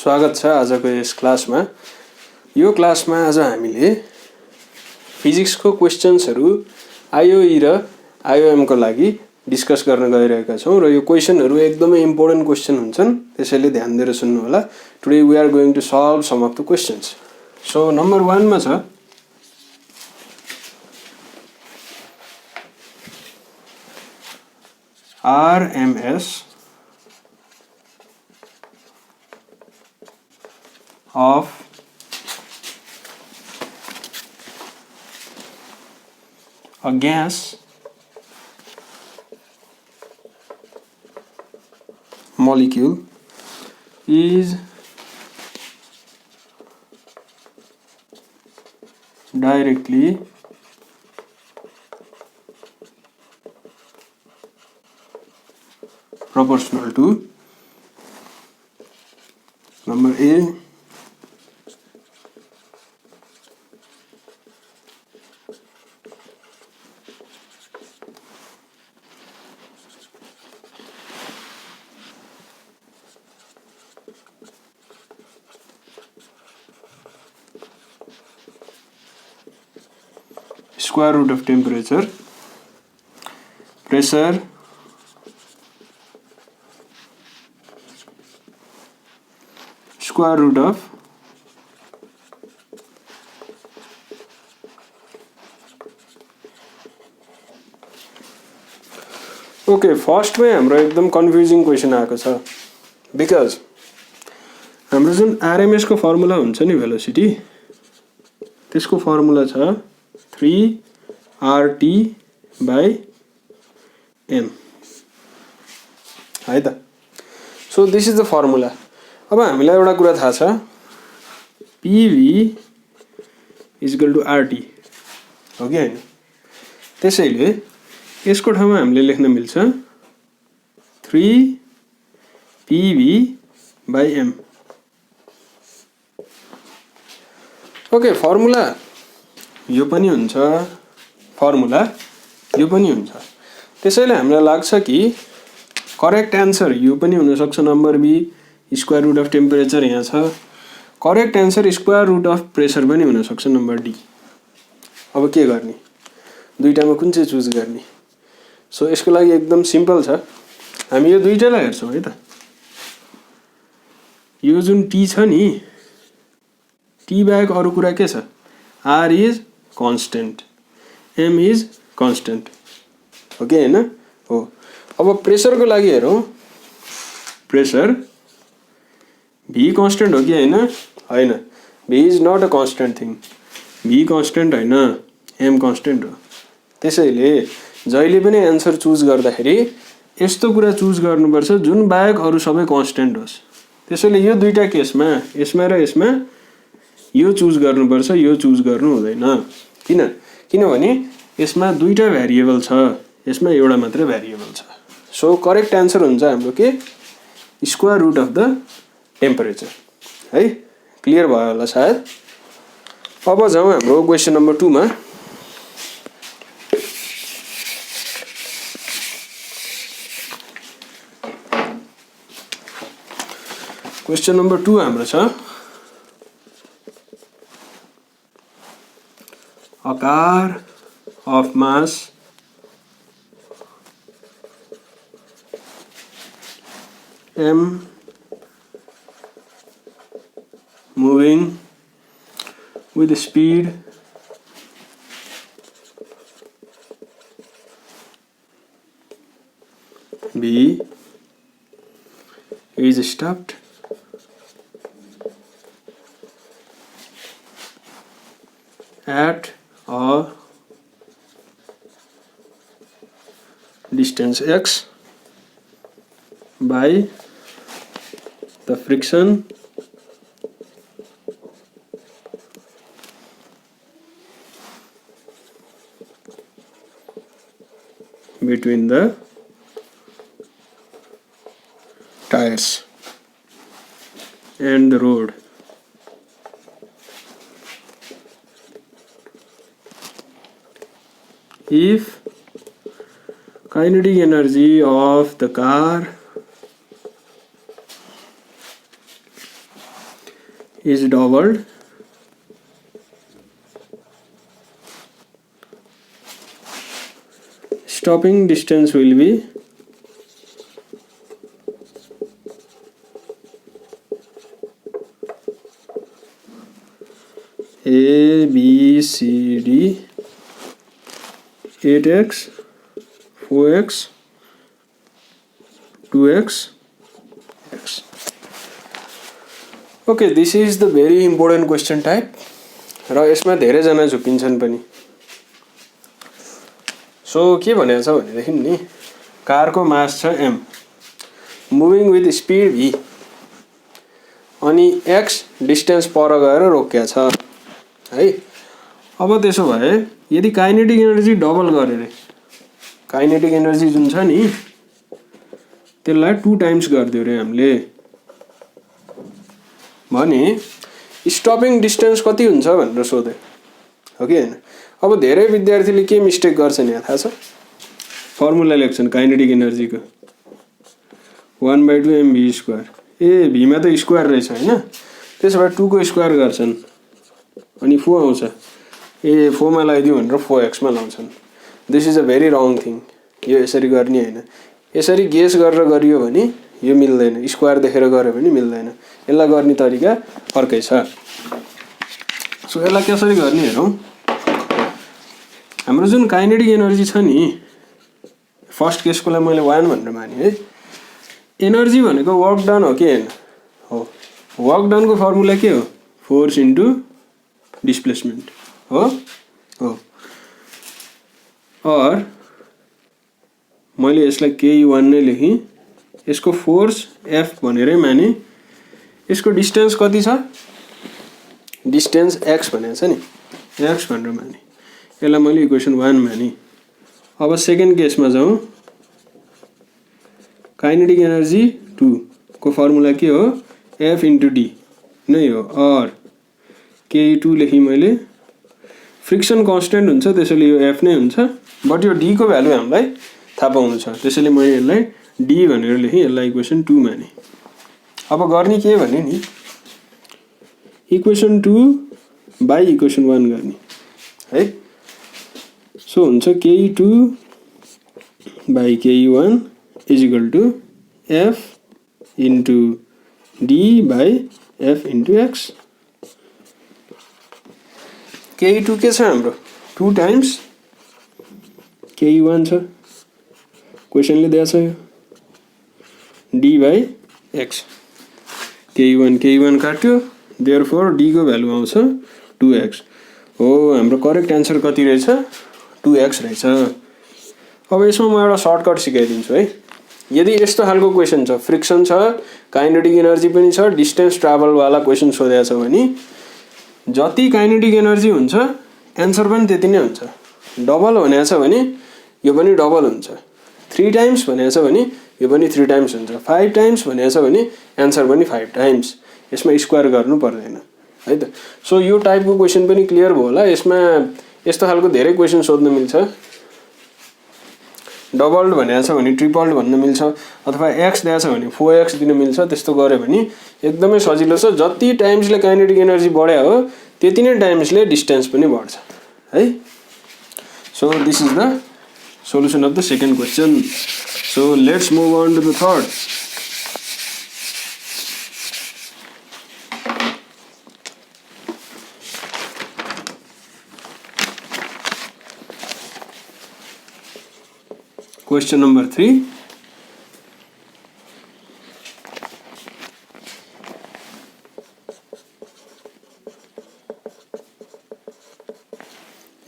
स्वागत छ आजको यस क्लासमा। यो क्लासमा आज हामीले फिजिक्सको क्वेशन्सहरू आइओई र आइओएम को लागि डिस्कस गर्न गइरहेका छौं र यो क्वेशनहरू एकदमै इम्पोर्टेन्ट क्वेशन हुन्छन्, त्यसैले ध्यान दिएर सुन्नु होला। Today we are going to solve some of the questions. So number 1 मा छ RMS of a gas molecule is directly proportional to number A square root of temperature, pressure, square root of okay फर्स्टमै हाम्रो एकदम confusing question आएको छ, because हाम्रो जुन RMS को फर्मुला हुन्छ नि भेलोसिटी, त्यसको फर्मुला छ 3RT/m है त। So this is the formula. अब हामीलाई एउटा कुरा थाहा छ, PV = RT हो कि हैन। त्यसैले यसको ठाउँमा हामीले लेख्न मिल्छ 3PV/m। ओके, फर्मुला यो पनि हुन्छ, फर्मुला यो पनि हुन्छ। त्यसैले हामीलाई लाग्छ कि करेक्ट एन्सर यो पनि हुन सक्छ, number B square root of temperature यहाँ छ। Correct answer square root of pressure पनि हुन सक्छ, नम्बर डी। अब के गर्ने, दुईटामा कुन चाहिँ चुज गर्ने? सो यसको लागि एकदम सिम्पल छ, हामी यो दुईटालाई हेर्छौँ है त। यो जुन टी छ नि, टी बाहेक अरू कुरा के छ? R is constant, M is constant हो कि हैन? हो। अब प्रेसरको लागि हेरौँ, प्रेसर भी कन्स्टेन्ट हो कि हैन? हैन, V is not a constant thing. V constant हैन, एम कन्स्टेन्ट हो। त्यसैले जहिले पनि एन्सर चुज गर्दाखेरि यस्तो कुरा चुज गर्नुपर्छ जुन बाहेक अरू सबै कन्स्टेन्ट होस्। त्यसैले यो दुईटा केसमा, यसमा र यसमा यो चुज गर्नुपर्छ, यो चुज गर्नु हुँदैन। किनभने यसमा दुईटा भेरिएबल छ, यसमा एउटा मात्रै भेरिएबल छ। सो करेक्ट एन्सर हुन्छ हाम्रो के? Square root of the temperature है। क्लियर भयो होला सायद। अब जाउँ हाम्रो क्वेसन नम्बर 2 मा। क्वेसन नम्बर 2 हाम्रो छ a car of mass m moving with speed v is stopped at a distance x by the friction between the tires and the road. If kinetic energy of the car is doubled, stopping distance will be A, B, C, D, 8x, 4x, 2x, x. Okay, this is the very important question type र यसमा धेरैजना झुकिन्छन् पनि. So के भनेको छ भनेदेखि नि कारको मास छ m, moving with speed v, अनि x डिस्टेन्स पर गएर रोकिया छ है. अब त्यसो भए यदि काइनेटिक एनर्जी डबल गरे रे, काइनेटिक एनर्जी जुन छ नि त्यसलाई 2 टाइम्स गर्दियो रे हामीले भने स्टपिङ डिस्टेन्स कति हुन्छ भनेर सोधे हो कि हैन. अब धेरै विद्यार्थीले के मिस्टेक गर्छन् यहाँ थाहा छ, फर्मुला लेख्छन् काइनेटिक एनर्जीको 1/2 mv². ए v मा त स्क्वायर रहेछ हैन, त्यसो भए 2 को स्क्वायर गर्छन् अनि 4 आउँछ. ए 4 मा लगाइदियो भनेर 4x मा लाउँछन्. This is a very wrong thing. यो यसरी गर्ने हैन. यसरी गेस गरेर गरियो भने यो मिल्दैन, स्क्वायर देखेर गर्यो भने मिल्दैन. यसलाई गर्ने तरिका अर्कै छ. सो यसलाई कसरी गर्ने हेरौँ. हाम्रो जुन काइनेटिक एनर्जी छ नि, फर्स्ट केसकोलाई मैले 1 भनेर माने है. एनर्जी भनेको वर्क डन हो कि हैन हो. वर्क डन को फर्मुला के हो, फोर्स इन्टु डिस्प्लेसमेन्ट हो हो. और मैले यसलाई ke1 नै लेखेँ, यसको फोर्स f भनेरै माने, यसको डिस्टेन्स कति छ, डिस्टेन्स x भनेको छ नि, x भनेर माने. यसलाई मैले इक्वेसन 1 माने. अब सेकेन्ड केसमा जाउँ. काइनेटिक एनर्जी 2 को फर्मुला के हो, f इन्टु d नै हो. और ke2 लेखेँ मैले. फ्रिक्सन कन्स्टेन्ट हुन्छ त्यसैले यो f नै हुन्छ, बट यो d को भ्यालु हामीलाई थाहा पाउनु छ त्यसैले मैले यसलाई d भनेर लेखेँ. यसलाई इक्वेसन 2 माने. अब गर्ने के भने नि इक्वेसन 2 बाई इक्वेसन 1 गर्ने है. सो हुन्छ ke2 by ke1 is equal to f into d by f into x. ke2 के छ हाम्रो 2 टाइम्स ke1 छ, क्वेसनले दिएको छ यो d बाई x. ke1 काट्यो, देयरफोर d को भ्यालु आउँछ 2x. हो, हाम्रो करेक्ट आन्सर कति रहेछ, 2x रहेछ. अब यसमा म एउटा सर्टकट सिकाइदिन्छु है. यदि यस्तो खालको क्वेसन छ, फ्रिक्सन छ, काइनेटिक एनर्जी पनि छ, डिस्टेन्स ट्राभल वाला क्वेसन सोधेको छ भने जति काइनेटिक एनर्जी हुन्छ एन्सर पनि त्यति नै हुन्छ. डबल भनेको छ भने यो पनि डबल हुन्छ, 3 टाइम्स भनेको छ भने यो पनि 3 टाइम्स हुन्छ, 5 टाइम्स भनेको छ भने एन्सर पनि 5 टाइम्स. यसमा स्क्वायर गर्नु पर्दैन है त. सो यो टाइपको क्वेसन पनि क्लियर भयो होला. यसमा यस्तो खालको धेरै क्वेसन सोध्न मिल्छ. डबल्ड भनेको छ भने ट्रिपल्ड भन्न मिल्छ, अथवा x दिएको छ भने 4x दिन मिल्छ. त्यस्तो गऱ्यो भने एकदमै सजिलो छ. जति टाइम्सले काइनेटिक एनर्जी बढ्या हो त्यति नै टाइम्सले डिस्टेन्स पनि बढ्छ है. So this is the solution of the second question. So let's move on to the third. Question number 3.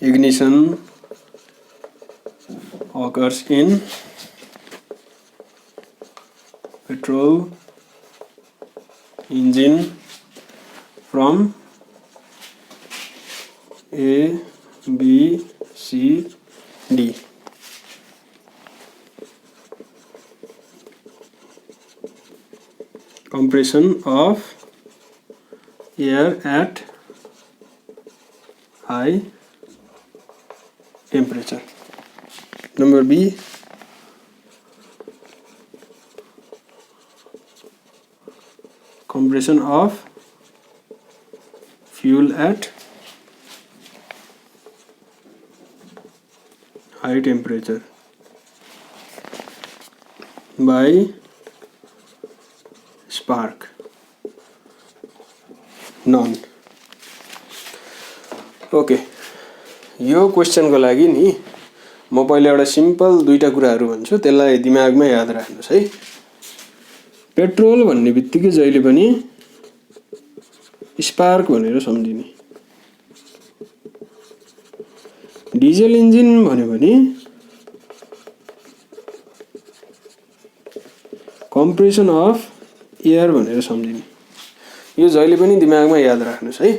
Ignition occurs in petrol engine from A, B, C, D. Compression of air at high temperature. Number B, compression of fuel at high temperature by spark? None. Okay, यो क्वेसनको लागि नि म पहिले एउटा simple दुईटा कुराहरू भन्छु, त्यसलाई दिमागमा याद राख्नुस् है। पेट्रोल भन्ने बित्तिकै जहिले पनि स्पार्क भनेर सम्झिने। डिजेल इन्जिन भन्यो भने कम्प्रेसन अफ एयर भनेर सम्झिने। यो जहिले पनि दिमागमा याद राख्नुस् है।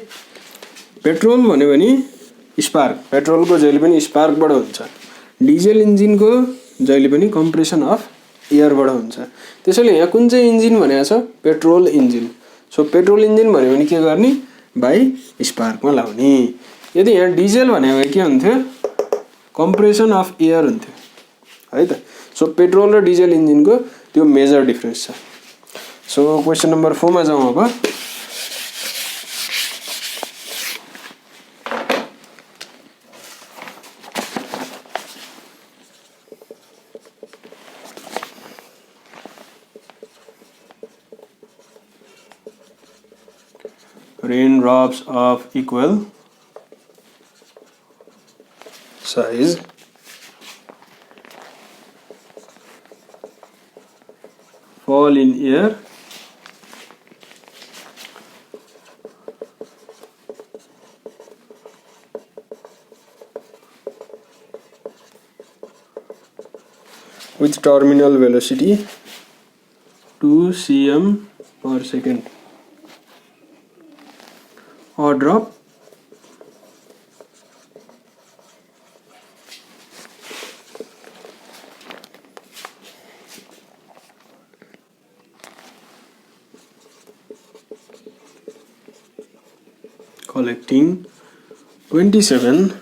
पेट्रोल भन्यो भने स्पार्क, पेट्रोलको जहिले पनि स्पार्कबाट हुन्छ। डिजेल इन्जिनको जहिले पनि कम्प्रेसन अफ एयरबाट हुन्छ। त्यसैले यहाँ कुन चाहिँ इन्जिन भनेको छ? Petrol engine. So petrol engine भन्यो भने के गर्ने? बाई स्पार्कमा लाउने। यदि यहाँ डिजेल भनेको भए के हुन्थ्यो? कम्प्रेसन अफ एयर हुन्थ्यो है त। सो पेट्रोल र डिजेल इन्जिनको त्यो मेजर डिफरेन्स छ। सो क्वेसन नम्बर 4 मा जाउँ अब। Raindrops of equal size fall in air with terminal velocity 2 cm per second. Or drop collecting 27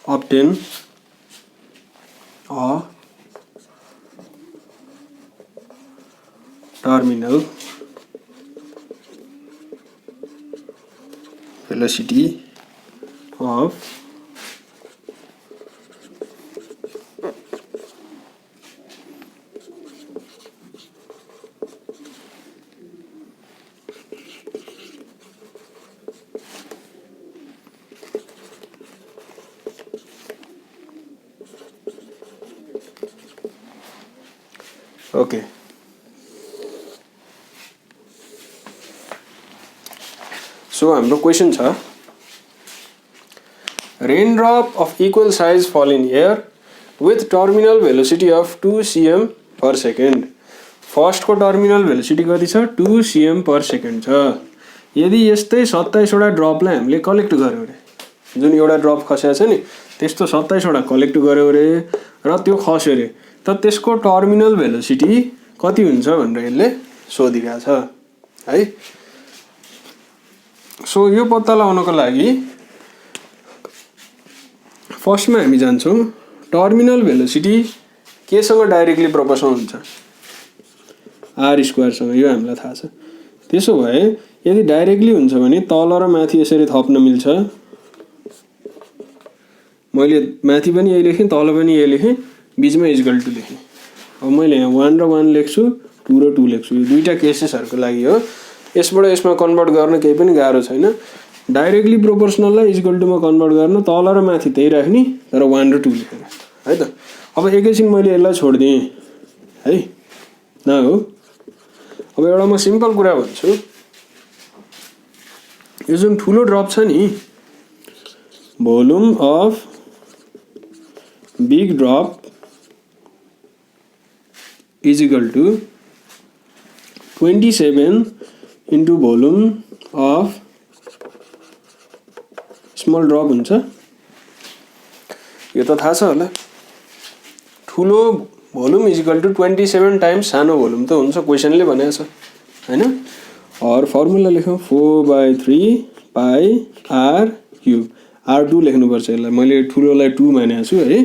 obtain a terminal velocity of 2 okay. So हाम्रो question छ raindrop of equal size fall in air with terminal velocity of 2 cm per second. First को terminal velocity कति छ? 2 cm per second छ। यदि यस्तै 27 वटा ड्रपलाई हामीले कलेक्ट गर्यो रे, जुन एउटा ड्रप खसेको छ नि त्यस्तो 27 वटा कलेक्ट गर्यो रे र त्यो खस्यो रे, त त्यसको टर्मिनल भेलोसिटी कति हुन्छ भनेर यसले सोधिरहेको छ है। सो यो पत्ता लगाउनको लागि फर्स्टमा हामी जान्छौँ टर्मिनल भेलोसिटी केसँग डाइरेक्टली प्रोपोर्सनल हुन्छ? आर स्क्वायर सँग। यो हामीलाई थाहा छ। त्यसो भए यदि डाइरेक्टली हुन्छ भने तल र माथि यसरी थप्न मिल्छ। मैले माथि पनि यही लेखेँ, तल पनि यही लेखेँ, बीचमा इक्वल टु लेखेँ। अब मैले यहाँ 1 र 1 लेख्छु, 2 र 2 लेख्छु। यो दुईटा केसेसहरुको लागि हो। यसबाट यसमा कन्भर्ट गर्न केही पनि गाह्रो छैन। डाइरेक्टली प्रोपोर्सनललाई इक्वल टुमा कन्भर्ट गर्न तल र माथि त्यही राख्ने, तर 1 र 2 लेखेर है त। अब एकैछिन मैले यसलाई छोड्दिएँ है न हो। अब एउटा म सिम्पल कुरा भन्छु, यो जुन ठुलो ड्रप छ नि, volume of big drop is equal to 27 into volume of small drop हुन्छ। यो त थाहा छ होला। ठुलो volume is equal to 27 times सानो भोल्युम त हुन्छ, क्वेसनले भनेको छ हैन। और फर्मुला लेखौँ 4/3 पाई आर क्यूब। R2 लेख्नुपर्छ यसलाई, मैले ठुलोलाई 2 मानेको छु है।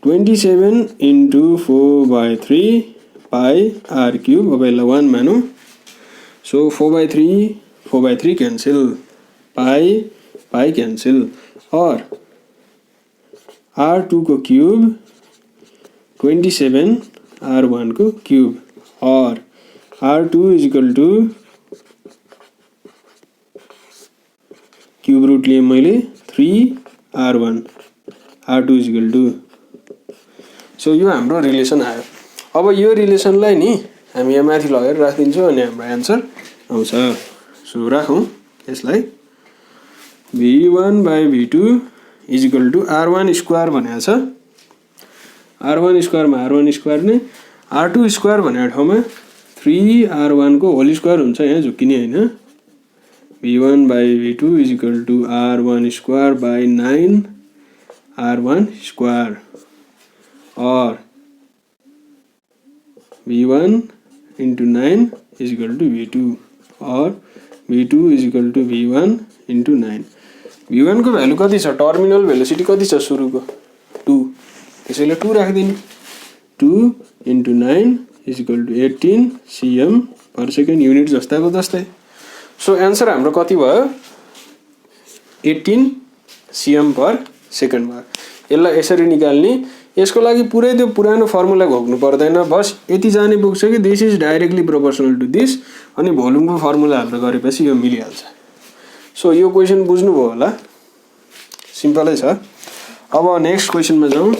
27 इन्टु 4/3 पाई आर क्यूब. अब यसलाई 1 मानौँ. सो 4/3 क्यान्सल, पाई क्यान्सल. और R2 को क्यूब 27 R1 को क्यूब. और R2 is equal to cube root लिए मैले 3R1. R2 is equal two. So यो हाम्रो रिलेसन आयो. अब यो रिलेसनलाई नि हामी यहाँ माथि लगेर राखिदिन्छौँ अनि हाम्रो एन्सर आउँछ. सो राखौँ यसलाई. V1/V2 is equal to R1 square भनेको छ. R1 स्क्वायरमा R1 स्क्वायर नै, R2 स्क्वायर भनेको ठाउँमा 3R1 को होल स्क्वायर हुन्छ, यहाँ झुक्किने होइन. V1/V2 is equal to R1 square by 9 R1 square. और V1 into 9 is equal two V2. और V2 is equal two V1 into 9. V1 को भ्यालु कति छ, टर्मिनल भेलोसिटी कति छ सुरुको 2, त्यसैले 2 राखिदिनु. 2 into 9 is equal to 18 cm per second, unit जस्ताको जस्तै. सो एन्सर हाम्रो कति भयो, 18 cm पर सेकेन्ड भयो. यसलाई यसरी निकाल्ने. यसको लागि पुरै त्यो पुरानो फर्मुला घोक्नु पर्दैन, बस यति जाने पुग्छ कि this is directly proportional to this. अनि भोल्युमको फर्मुला हाम्रो गरेपछि यो मिलिहाल्छ. सो यो क्वेसन बुझ्नुभयो होला, सिम्पलै छ. अब नेक्स्ट क्वेसनमा जाउँ.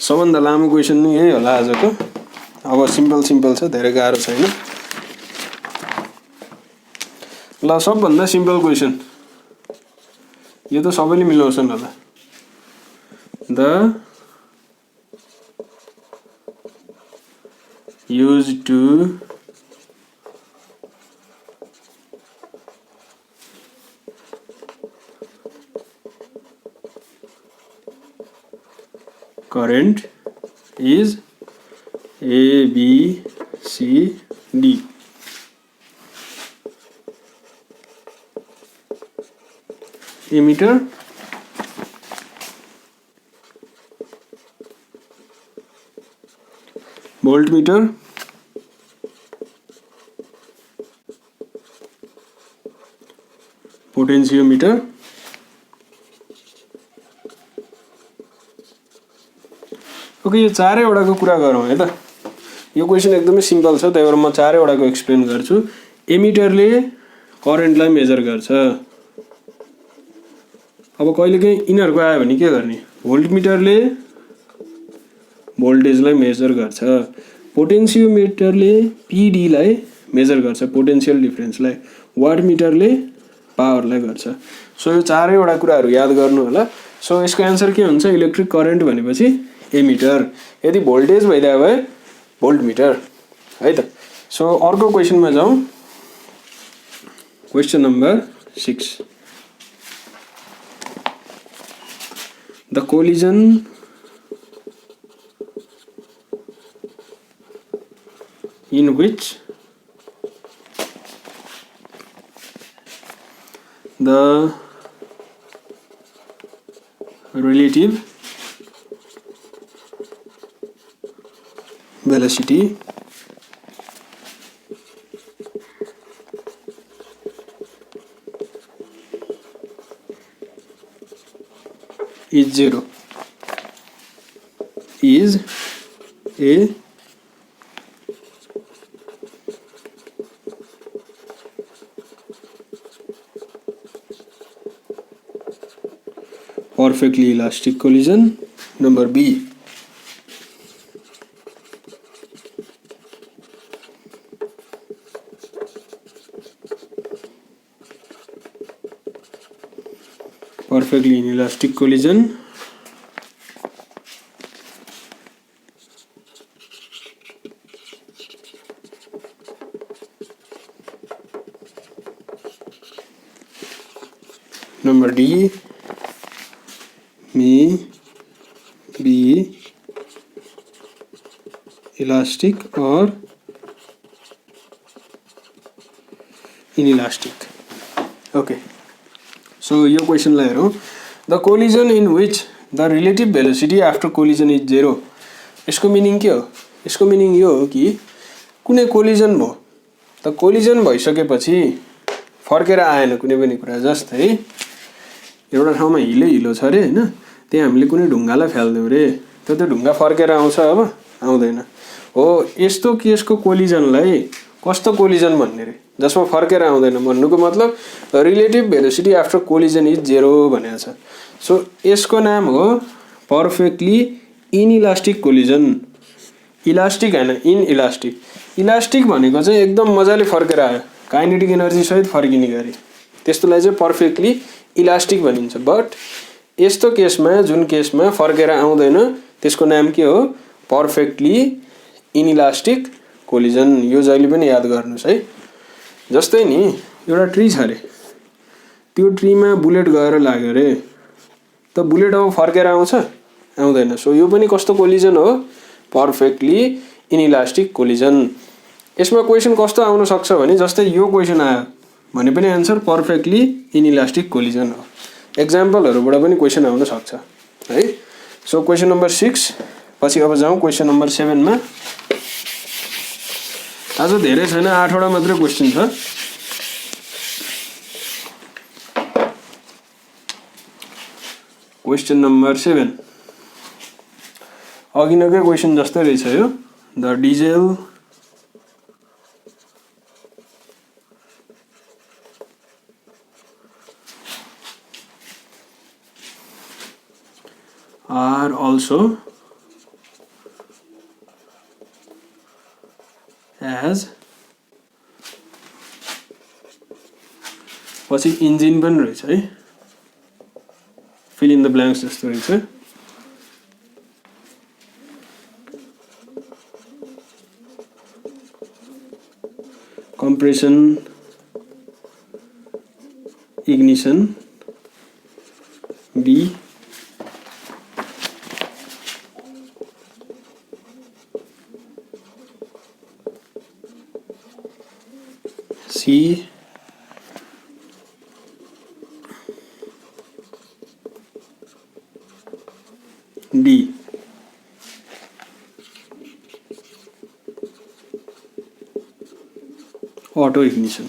सबभन्दा लामो क्वेसन नै यही होला आजको. अब सिम्पल छ, धेरै गाह्रो छैन. ल सबभन्दा सिम्पल क्वेसन, यो त सबैले मिलाउँछन् होला. The used to current is A, B, C, D. Emitter, voltmeter, potentiometer, okay. यो चारैवटाको कुरा गरौँ है त. यो क्वेसन एकदमै सिम्पल छ, त्यही भएर म चारैवटाको एक्सप्लेन गर्छु. एमिटरले करेन्टलाई मेजर गर्छ. अब कहिलेकाहीँ यिनीहरूको आयो भने के गर्ने, भोल्टमिटरले भोल्टेजलाई मेजर गर्छ. पोटेन्सियोमिटरले पिडीलाई मेजर गर्छ, पोटेन्सियल डिफरेन्सलाई. वाटमिटरले पावरलाई गर्छ. सो यो चारैवटा कुराहरू याद गर्नु होला. सो यसको एन्सर के हुन्छ, इलेक्ट्रिक करेन्ट भनेपछि एमिटर, यदि भोल्टेज भइदियो भए भोल्टमिटर है त. सो अर्को क्वेसनमा जाउँ. Question number 6. The collision in which the relative velocity is 0 is a perfectly elastic collision. Number B, perfectly inelastic collision. Number D may be elastic or inelastic. Okay, so यो क्वेसनलाई हेरौँ. The collision in which the relative velocity after collision is 0। यसको meaning के हो? यसको meaning यो हो कि कुनै कोलिजन भयो, त कोलिजन भइसकेपछि फर्केर आएन कुनै पनि कुरा। जस्तै एउटा ठाउँमा हिलो छ अरे होइन, त्यहाँ हामीले कुनै ढुङ्गालाई फ्यालिदिउँ रे, त त्यो ढुङ्गा फर्केर आउँछ? अब आउँदैन। हो, यस्तो केसको कोलिजनलाई कस्तो कोलिजन भन्ने रे, जसमा फर्केर आउँदैन। भन्नुको मतलब relative velocity after collision is 0 भनेको छ। सो यसको नाम हो पर्फेक्टली इनइलास्टिक कोलिजन। इलास्टिक होइन, इनइलास्टिक। इलास्टिक भनेको चाहिँ एकदम मजाले फर्केर आयो, काइनेटिक एनर्जी सहित फर्किने गरी, त्यस्तोलाई चाहिँ पर्फेक्टली इलास्टिक भनिन्छ। बट यस्तो केसमा, जुन केसमा फर्केर आउँदैन, त्यसको नाम के हो? Perfectly inelastic collision. यो जहिले पनि याद गर्नुहोस् है। जस्तै नि एउटा ट्री छ अरे, त्यो ट्रीमा बुलेट गएर लाग्यो अरे, त बुलेट अब फर्केर आउँछ? आउँदैन। सो यो पनि कस्तो कोलिजन हो? Perfectly inelastic collision. यसमा क्वेसन कस्तो आउन सक्छ भने, जस्तै यो क्वेसन आयो भने पनि आन्सर पर्फेक्टली इनइलास्टिक कोलिजन हो। एक्जाम्पलहरूबाट पनि क्वेसन आउन सक्छ है। सो क्वेसन नम्बर 6 पछि अब जाउँ क्वेसन नम्बर 7 मा। आज धेरै छैन, 8 वटा मात्रै क्वेसन छ। क्वेसन नम्बर 7 अघि नकै क्वेसन जस्तै रहेछ यो। The diesel are also as पछि इन्जिन पनि रहेछ है, फिल इन द ब्ल्याङ्क्स जस्तो रहेछ। compression, ignition, B, C, D। Auto ignition.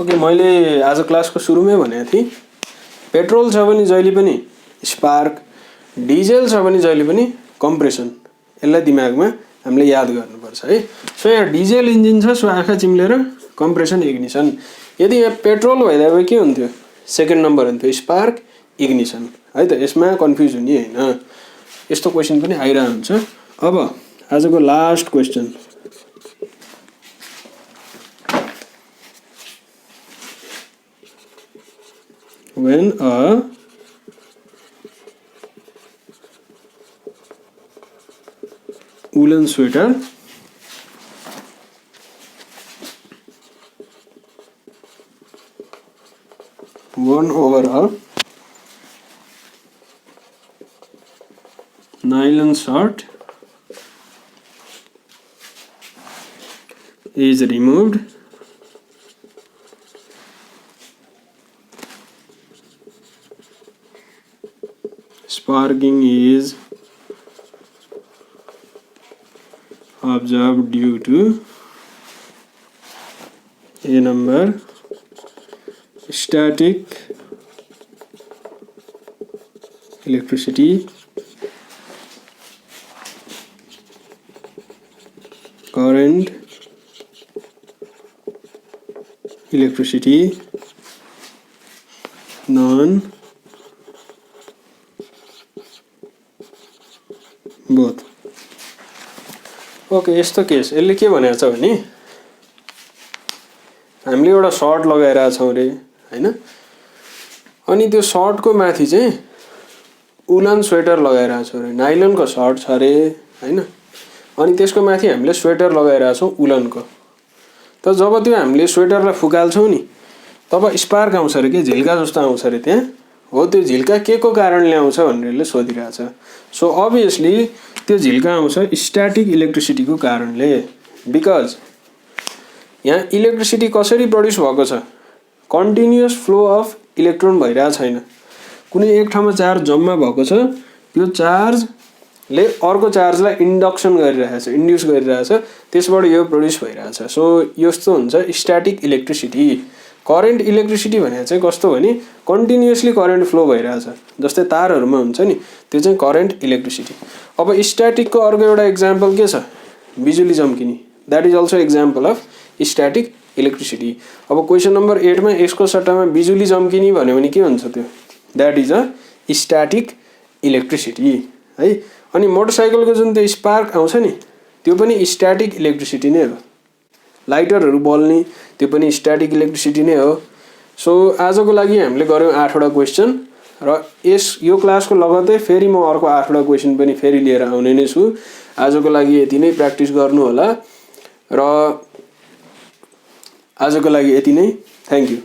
Okay, मैले आज क्लासको सुरुमै भनेको थिएँ, पेट्रोल छ भने जहिले पनि स्पार्क, डिजेल छ भने जहिले पनि कम्प्रेसन। यसलाई दिमागमा हामीले याद गर्नुपर्छ है। सो यहाँ डिजेल इन्जिन छ, सो आँखा चिम्लेर कम्प्रेसन इग्निसन। यदि यहाँ पेट्रोल भइदिए भए के हुन्थ्यो? सेकेन्ड नम्बर हुन्थ्यो, स्पार्क इग्निसन है त। यसमा कन्फ्युज हुने होइन, यस्तो क्वेसन पनि आइरहेको हुन्छ। अब आजको last question. When a woolen sweater worn over a nylon shirt is removed, sparking is observed due to A number static electricity, current electricity, non both। Okay, यस्तो केस यसले के भनेको छ भने, हामीले एउटा सर्ट लगाइरहेको छौँ रे हैन, अनि त्यो सर्टको माथि चाहिँ उलन स्वेटर लगाइरहेको छौँ रे, नाइलनको सर्ट छ रे हैन, अनि त्यसको माथि हामीले स्वेटर लगाइरहेको छौँ उलनको। त जब त्यो हामीले स्वेटरलाई फुकाल्छौँ नि, तब स्पार्क आउँछ रे, के झिल्का जस्तो आउँछ रे त्यहाँ। हो, त्यो झिल्का के को कारणले आउँछ भनेरले सोधिरहेछ। सो अभियसली त्यो झिल्का आउँछ स्ट्याटिक इलेक्ट्रिसिटीको कारणले, बिकज यहाँ इलेक्ट्रिसिटी कसरी प्रड्युस भएको छ, कन्टिन्युअस फ्लो अफ इलेक्ट्रोन भइरहेको छैन, कुनै एक ठाउँमा चार्ज जम्मा भएको छ, यो चार्जले अर्को चार्जलाई इन्डक्सन गरिरहेछ, इन्ड्युस गरिरहेछ, त्यसबाट यो प्रड्युस भइरहेछ। सो यस्तो हुन्छ स्ट्याटिक इलेक्ट्रिसिटी। करेन्ट इलेक्ट्रिसिटी भने चाहिँ कस्तो भने कन्टिन्युअसली करेन्ट फ्लो भइरहेछ, जस्तै तारहरूमा हुन्छ नि, त्यो चाहिँ करेन्ट इलेक्ट्रिसिटी। अब स्ट्याटिकको अर्को एउटा इक्जाम्पल के छ, बिजुली चम्किने, that is also example of static electricity. अब क्वेसन नम्बर 8 मा यसको सट्टामा बिजुली चम्किने भन्यो भने के हुन्छ, त्यो that is a static electricity है। अनि मोटरसाइकलको जुन त्यो स्पार्क आउँछ नि, त्यो पनि स्ट्याटिक इलेक्ट्रिसिटी नै हो। लाइटरहरू बल्ने त्यो पनि स्ट्याटिक इलेक्ट्रिसिटी नै हो। सो आजको लागि हामीले गऱ्यौँ 8 वटा क्वेसन, र यो क्लासको लगत्तै फेरि म अर्को 8 वटा क्वेसन पनि फेरि लिएर आउने नै छु। आजको लागि यति नै, प्र्याक्टिस गर्नु होला, र आजको लागि यति नै। Thank you.